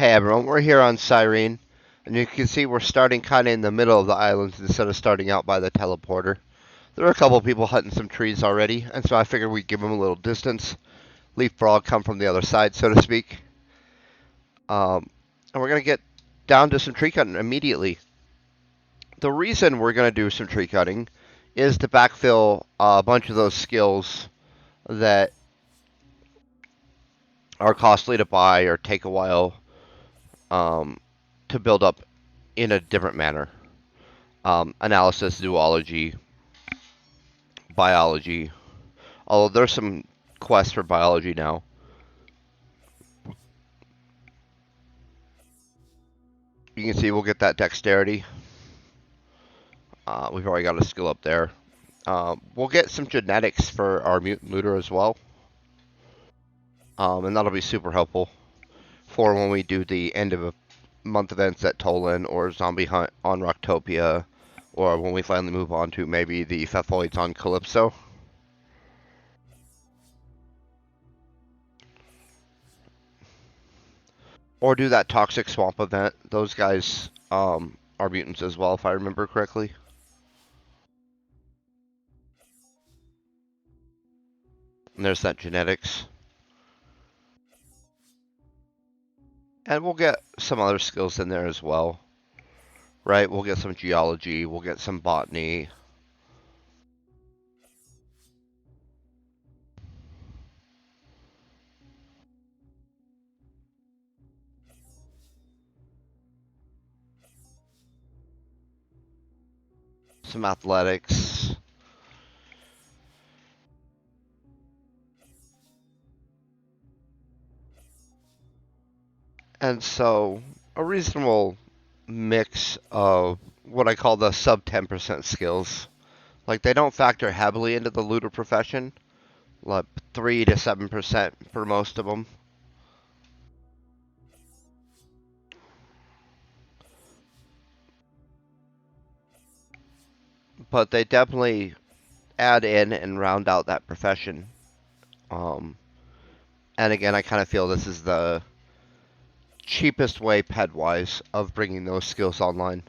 Hey everyone, we're here on Cyrene, and you can see we're starting kind of in the middle of the island instead of starting out by the teleporter. There are a couple people hunting some trees already, and so I figured we'd give them a little distance. Leaf frog come from the other side, so to speak. And we're going to get down to some tree cutting immediately. The reason we're going to do some tree cutting is to backfill a bunch of those skills that are costly to buy or take a while to build up in a different manner. Analysis, zoology, biology. Although there's some quests for biology now. You can see we'll get that dexterity. We've already got a skill up there. We'll get some genetics for our mutant looter as well. And that'll be super helpful for when we do the end of a month events at Tolan or Zombie Hunt on Rocktopia, or when we finally move on to maybe the Pfeffoids on Calypso. Or do that Toxic Swamp event. Those guys are mutants as well, if I remember correctly. And there's that genetics. And we'll get some other skills in there as well. Right? We'll get some geology, we'll get some botany. Some athletics. And so, a reasonable mix of what I call the sub 10% skills. Like, they don't factor heavily into the looter profession, like 3 to 7% for most of them. But they definitely add in and round out that profession. And again, I kind of feel this is the cheapest way, ped-wise, of bringing those skills online.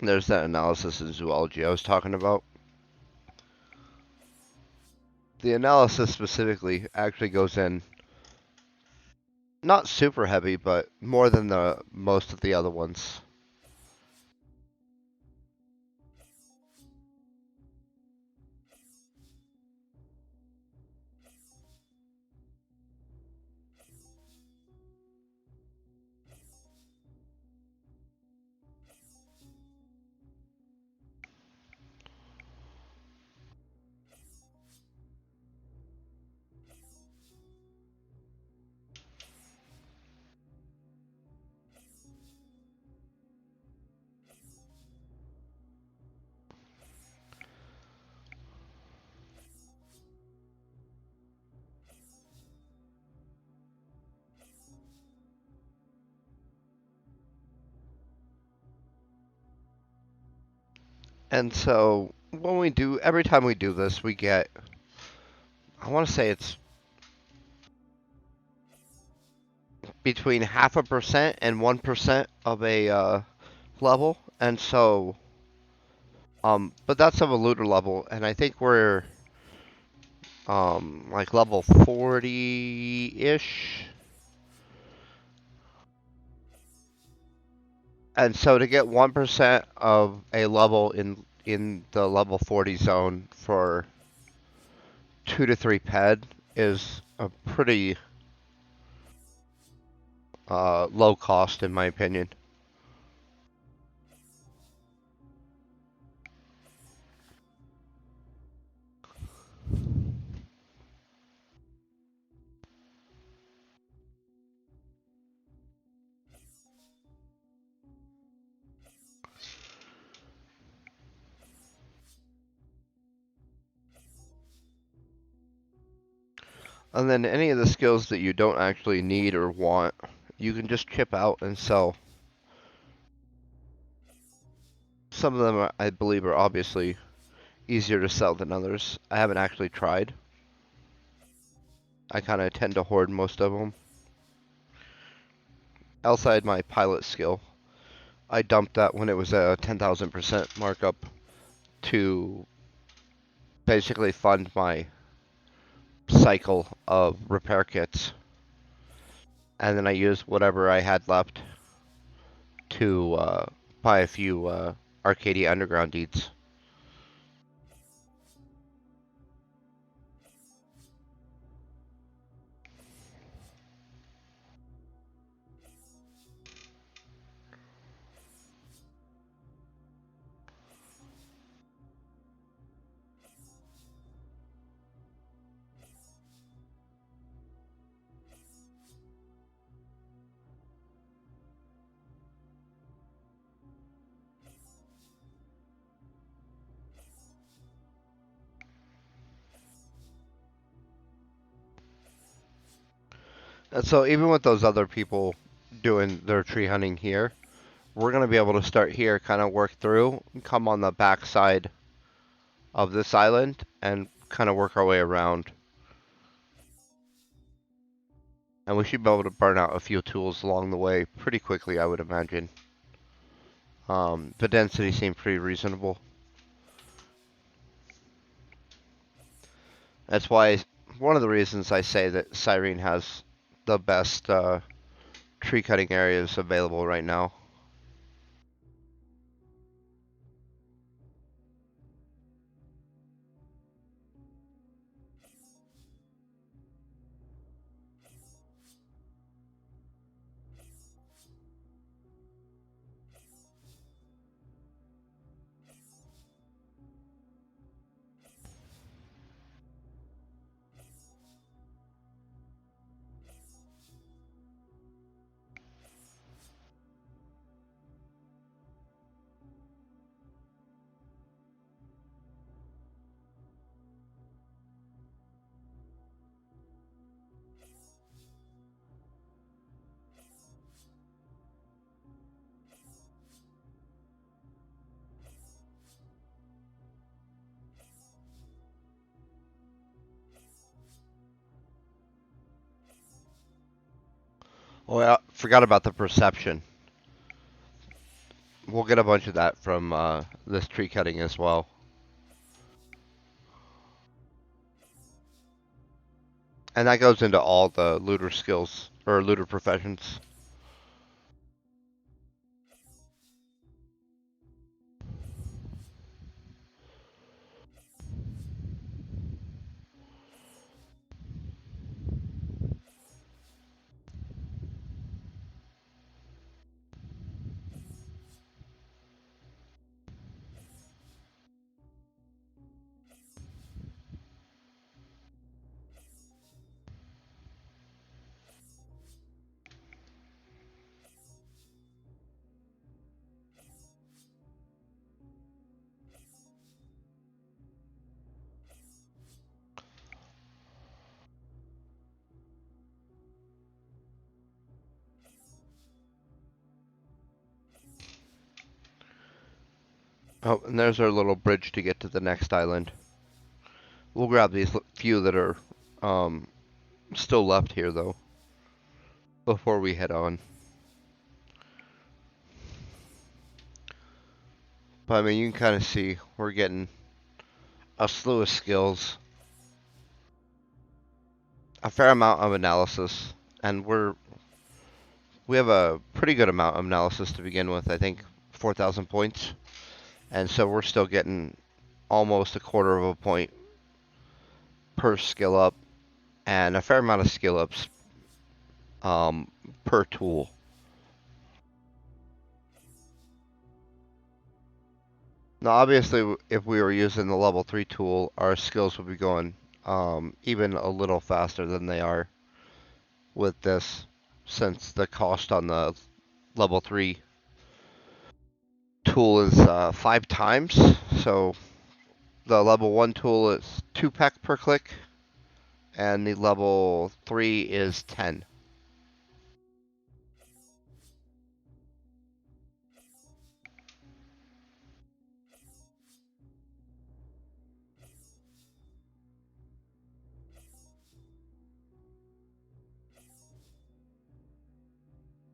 There's that analysis in zoology I was talking about. The analysis specifically actually goes in not super heavy, but more than the most of the other ones. And so when we do, every time we do this, we get, I want to say it's between 0.5% and 1% of a level. And so, but that's of a looter level, and I think we're like level 40-ish. And so to get 1% of a level in the level 40 zone for 2 to 3 ped is a pretty low cost in my opinion. And then any of the skills that you don't actually need or want, you can just chip out and sell. Some of them, I believe, are obviously easier to sell than others. I haven't actually tried. I kind of tend to hoard most of them. Outside my pilot skill, I dumped that when it was a 10,000% markup to basically fund my cycle of repair kits. And then I used whatever I had left to buy a few Arcadia Underground deeds. And so even with those other people doing their tree hunting here, we're going to be able to start here, kind of work through, come on the back side of this island, and kind of work our way around. And we should be able to burn out a few tools along the way pretty quickly, I would imagine. The density seemed pretty reasonable. That's why one of the reasons I say that Cyrene has the best tree cutting areas available right now. Oh, I forgot about the perception. We'll get a bunch of that from this tree cutting as well. And that goes into all the looter skills, or looter professions. Oh, and there's our little bridge to get to the next island. We'll grab these few that are um, still left here, though, before we head on. But I mean, you can kind of see we're getting a slew of skills, a fair amount of analysis, and we have a pretty good amount of analysis to begin with. I think 4,000 points, and so we're still getting almost a quarter of a point per skill up, and a fair amount of skill ups per tool. Now, obviously, if we were using the level 3 tool, our skills would be going even a little faster than they are with this, since the cost on the level 3 tool is 5 times. So the level 1 tool is 2 peck per click, and the level 3 is 10.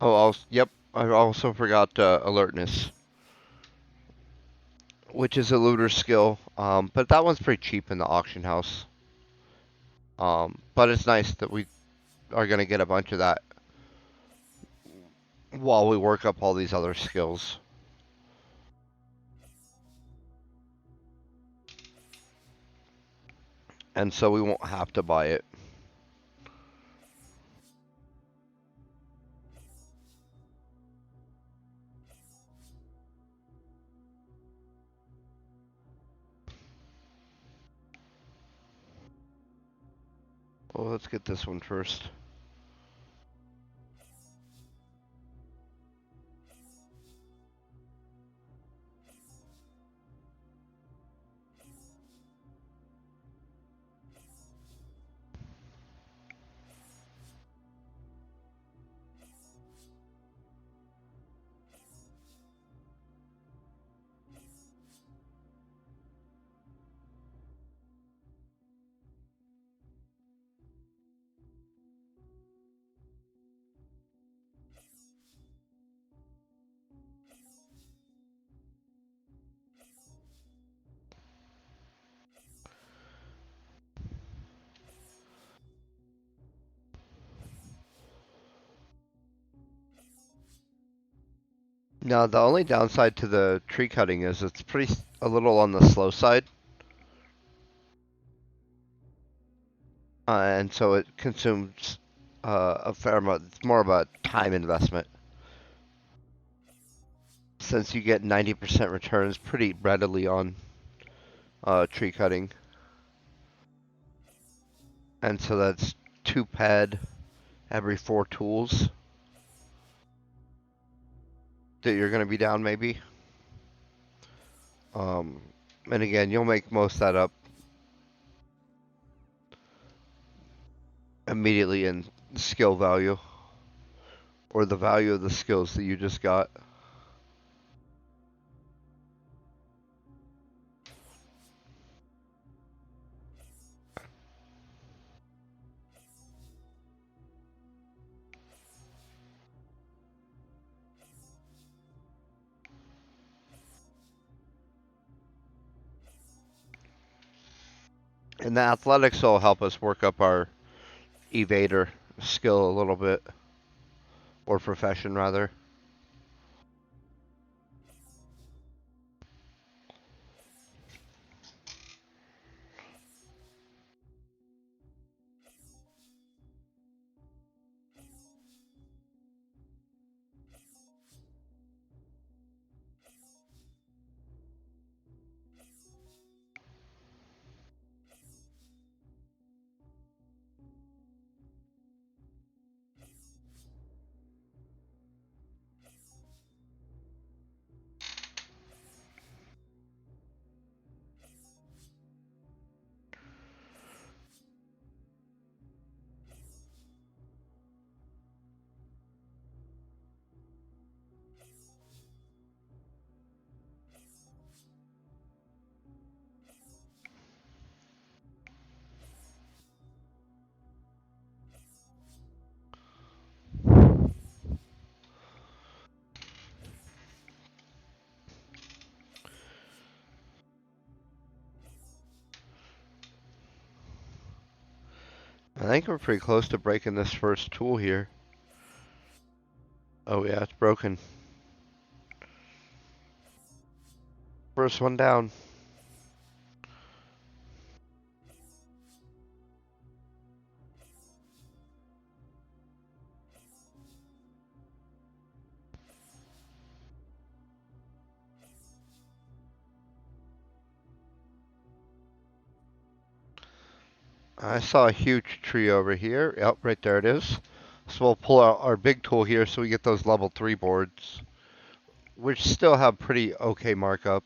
Oh, yep. I also forgot alertness, which is a looter skill. But that one's pretty cheap in the auction house. But it's nice that we are going to get a bunch of that while we work up all these other skills. And so we won't have to buy it. Well, let's get this one first. Now, the only downside to the tree cutting is it's a little on the slow side. And so it consumes a fair amount. It's more of a time investment. Since you get 90% returns pretty readily on tree cutting. And so that's 2 ped every 4 tools that you're going to be down maybe. And again, you'll make most of that up immediately in skill value or the value of the skills that you just got. And the athletics will help us work up our evader skill a little bit, or profession rather. I think we're pretty close to breaking this first tool here. Oh yeah, it's broken. First one down. I saw a huge tree over here. Yep, right there it is. So we'll pull out our big tool here so we get those level 3 boards, which still have pretty okay markup.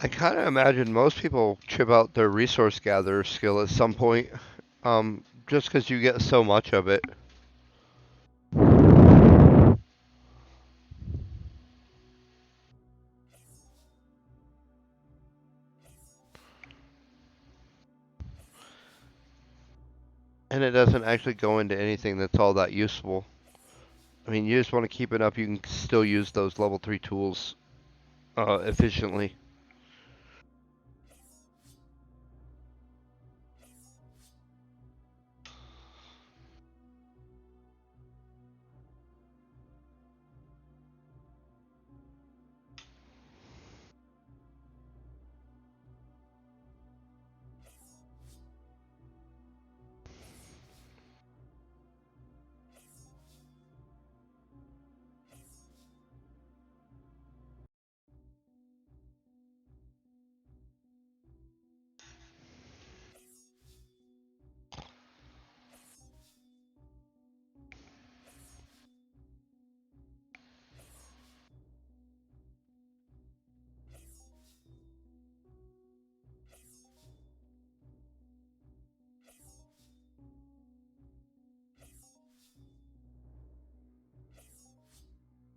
I kind of imagine most people chip out their resource gatherer skill at some point, just because you get so much of it. And it doesn't actually go into anything that's all that useful. I mean, you just want to keep it up. You can still use those level 3 tools efficiently.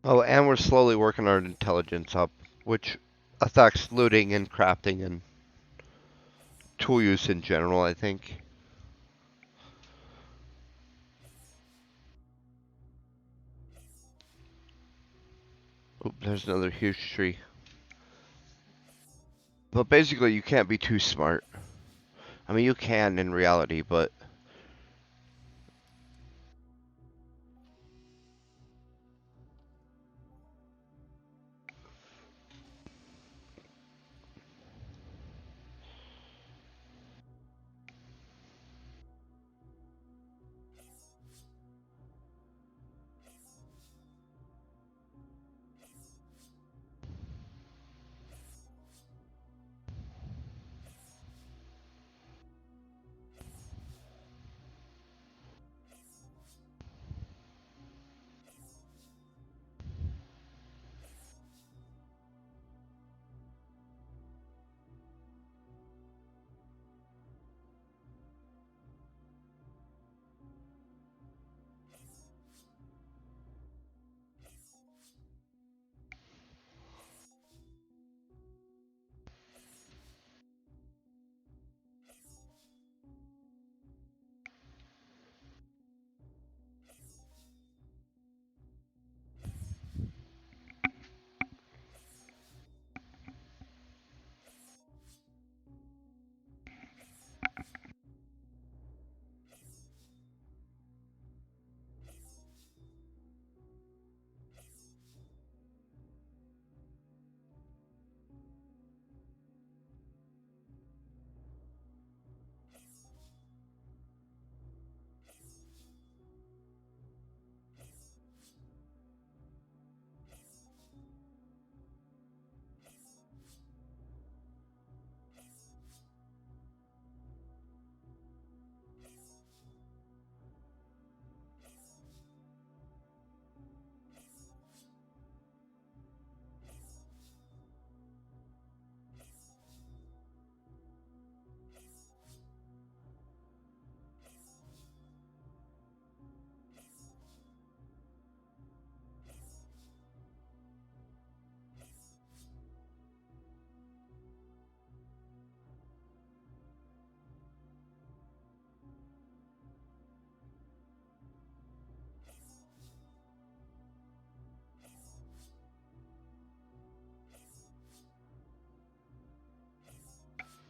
Oh, and we're slowly working our intelligence up, which affects looting and crafting and tool use in general, I think. Oop, there's another huge tree. But basically, you can't be too smart. I mean, you can in reality, but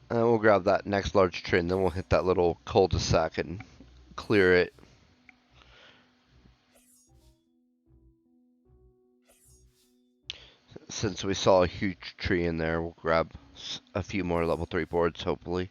we'll grab that next large tree and then we'll hit that little cul-de-sac and clear it. Since we saw a huge tree in there, we'll grab a few more level 3 boards, hopefully.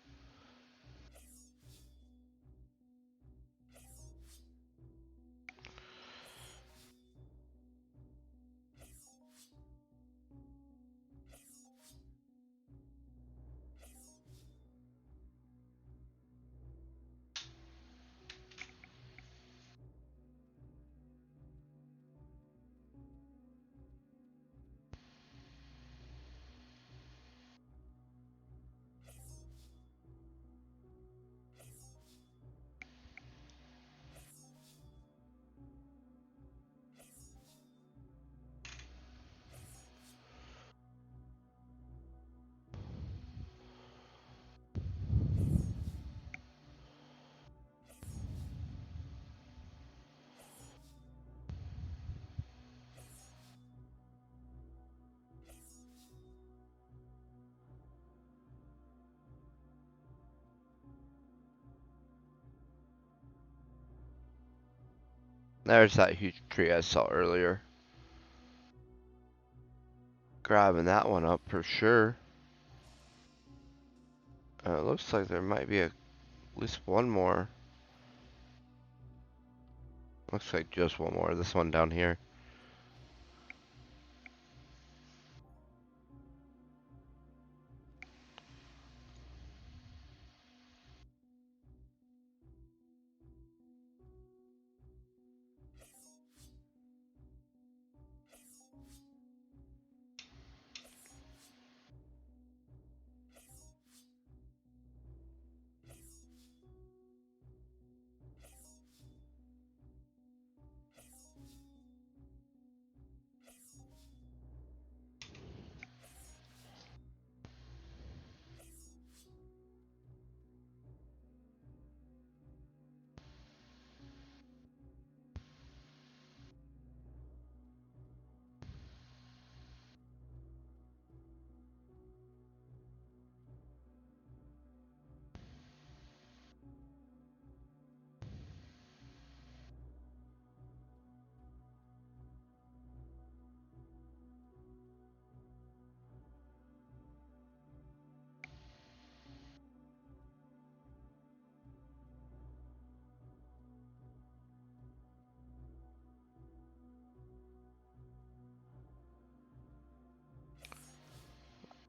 There's that huge tree I saw earlier. Grabbing that one up for sure. It looks like there might be at least one more. Looks like just one more. This one down here.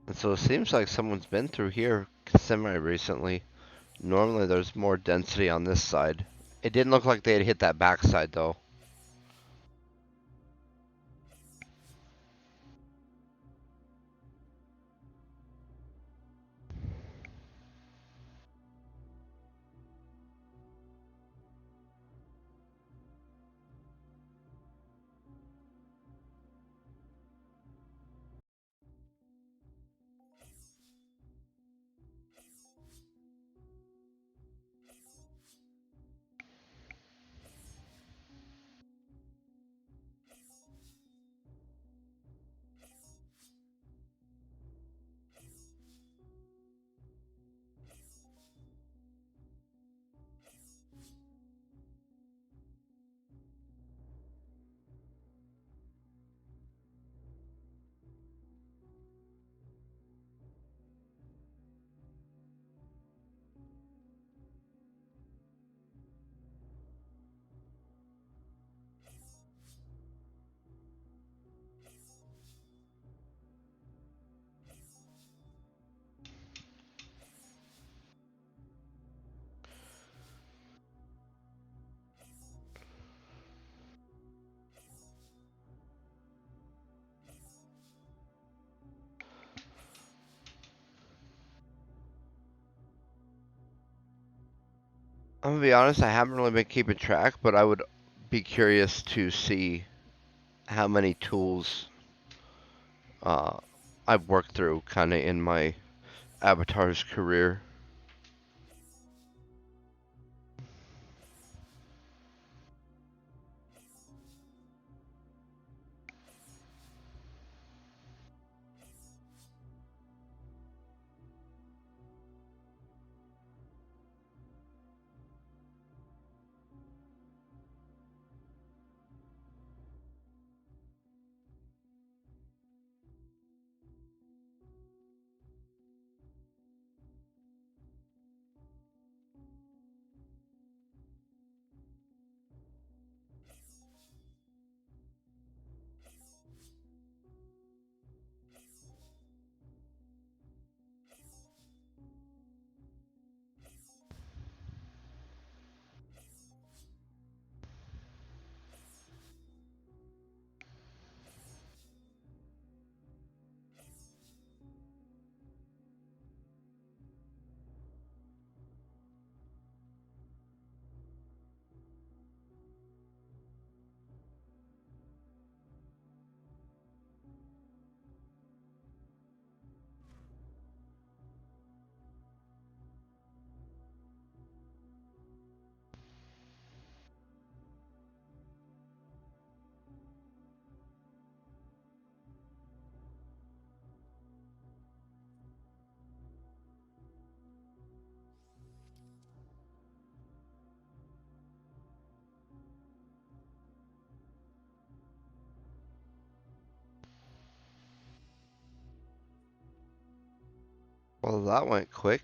And so it seems like someone's been through here semi-recently. Normally there's more density on this side. It didn't look like they had hit that backside though. I'm gonna be honest, I haven't really been keeping track, but I would be curious to see how many tools uh, I've worked through kind of in my avatar's career. Well, that went quick.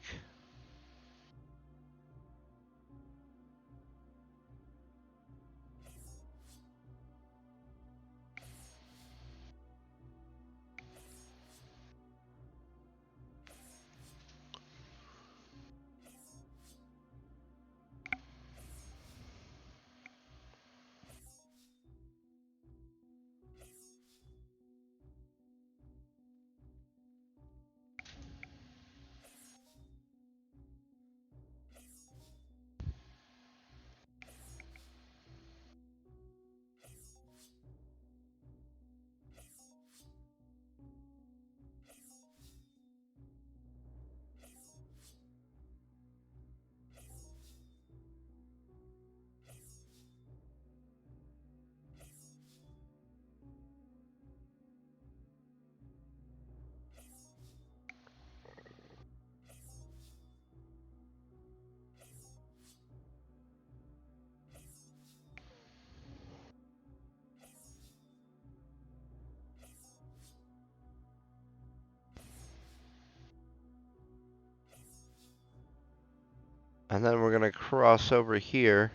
And then we're going to cross over here.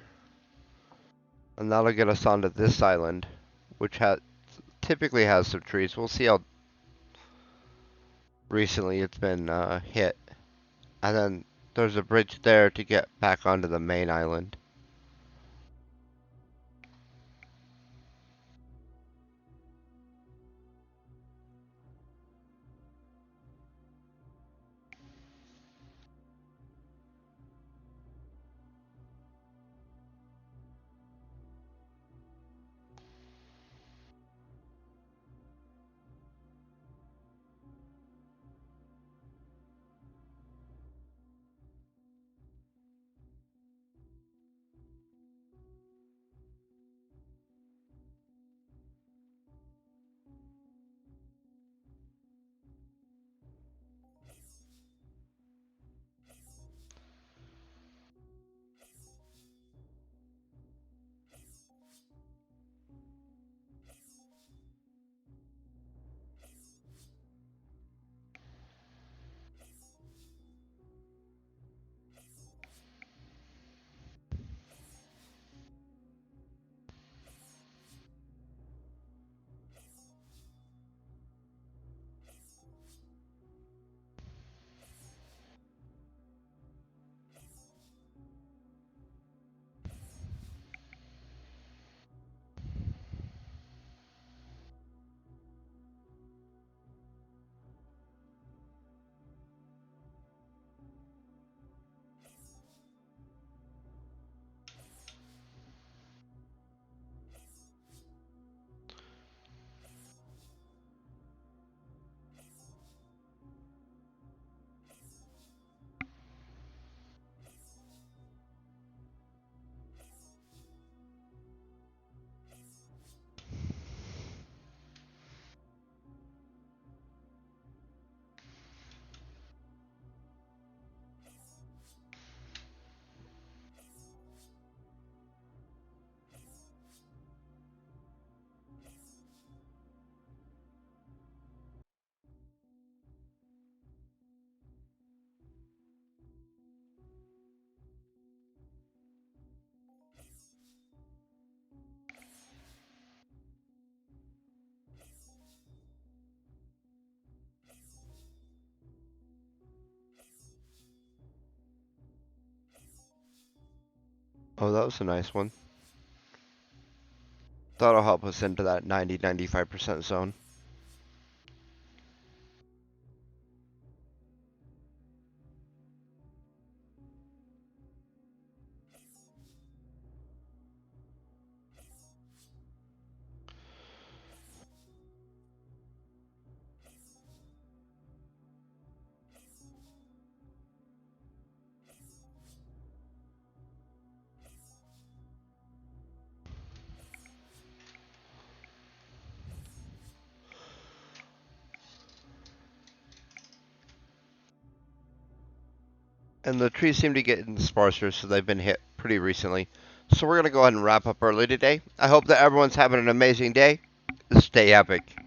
And that'll get us onto this island, which typically has some trees. We'll see how recently it's been hit. And then there's a bridge there to get back onto the main island. Oh, that was a nice one. That'll help us into that 90-95% zone. And the trees seem to get sparser, so they've been hit pretty recently. So we're going to go ahead and wrap up early today. I hope that everyone's having an amazing day. Stay epic.